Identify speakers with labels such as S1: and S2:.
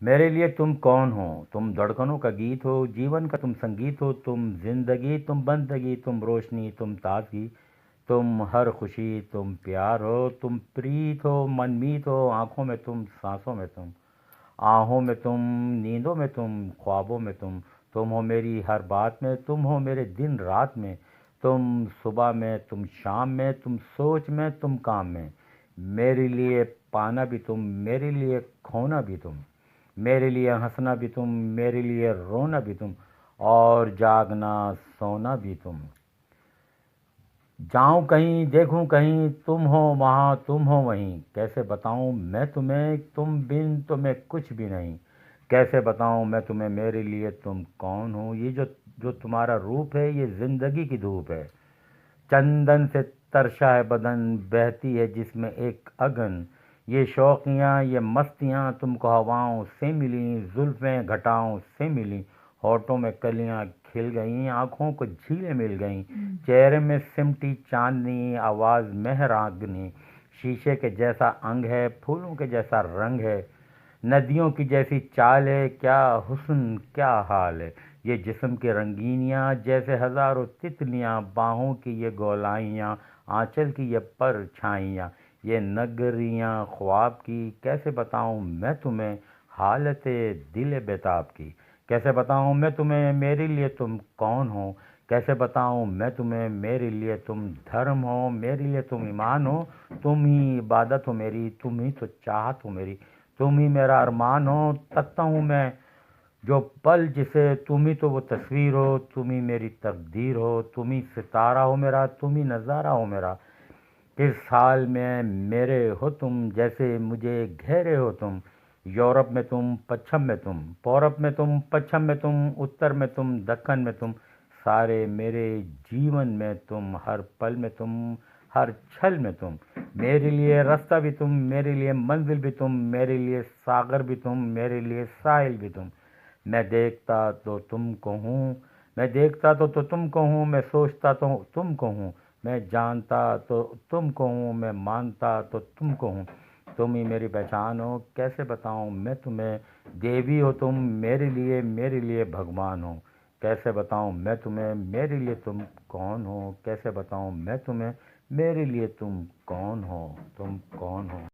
S1: میرے لیے تم کون ہو؟ تم دھڑکنوں کا گیت ہو، جیون کا تم سنگیت ہو، تم زندگی، تم بندگی، تم روشنی، تم تازگی، تم ہر خوشی، تم پیار ہو، تم پریت ہو، من میت ہو، آنکھوں میں تم، سانسوں میں تم، آہوں میں تم، نیندوں میں تم، خوابوں میں تم ہو میری ہر بات میں، تم ہو میرے دن رات میں، تم صبح میں، تم شام میں، تم سوچ میں، تم کام میں، میرے لیے پانا بھی تم، میرے لیے کھونا بھی تم، میرے لیے ہنسنا بھی تم، میرے لیے رونا بھی تم، اور جاگنا سونا بھی تم۔ جاؤں کہیں دیکھوں کہیں، تم ہو وہاں، تم ہو وہیں، کیسے بتاؤں میں تمہیں، تم بن تو میں کچھ بھی نہیں، کیسے بتاؤں میں تمہیں میرے لیے تم کون ہو؟ یہ جو جو تمہارا روپ ہے، یہ زندگی کی دھوپ ہے، چندن سے ترشا ہے بدن، بہتی ہے جس میں ایک اگن، یہ شوقیاں، یہ مستیاں تم کو ہواؤں سے ملیں، زلفیں گھٹاؤں سے ملیں، ہونٹوں میں کلیاں کھل گئیں، آنکھوں کو جھیلیں مل گئیں، چہرے میں سمٹی چاندنی، آواز مہراگنی، شیشے کے جیسا انگ ہے، پھولوں کے جیسا رنگ ہے، ندیوں کی جیسی چال ہے، کیا حسن کیا حال ہے، یہ جسم کی رنگینیاں جیسے ہزاروں تتلیاں، باہوں کی یہ گولائیاں، آنچل کی یہ پر چھائیاں، یہ نگریاں خواب کی، کیسے بتاؤں میں تمہیں حالت دل بیتاب کی، کیسے بتاؤں میں تمہیں میرے لیے تم کون ہو؟ کیسے بتاؤں میں تمہیں میرے لیے تم دھرم ہو، میرے لیے تم ایمان ہو، تم ہی عبادت ہو میری، تم ہی تو چاہت ہو میری، تم ہی میرا ارمان ہو، تکتا ہوں میں جو پل جسے، تم ہی تو وہ تصویر ہو، تم ہی میری تقدیر ہو، تم ہی ستارہ ہو میرا، تم ہی نظارہ ہو میرا، اس حال میں میرے ہو تم، جیسے مجھے گھیرے ہو تم، یورپ میں تم، پچھم میں تم، پورب میں تم، پچھم میں تم، اتر میں تم، دکن میں تم، سارے میرے جیون میں تم، ہر پل میں تم، ہر چھل میں تم، میرے لیے راستہ بھی تم، میرے لیے منزل بھی تم، میرے لیے ساگر بھی تم، میرے لیے ساحل بھی تم، میں دیکھتا تو تم کو ہوں، میں دیکھتا تو تم کو ہوں، میں سوچتا تو تم کو ہوں، میں جانتا تو تم کو ہوں، میں مانتا تو تم کو ہوں، تم ہی میری پہچان ہو، کیسے بتاؤں میں تمہیں، دیوی ہو تم میرے لیے بھگوان ہو، کیسے بتاؤں میں تمہیں میرے لیے تم کون ہو؟ کیسے بتاؤں میں تمہیں میرے لیے تم کون ہو؟ تم کون ہو؟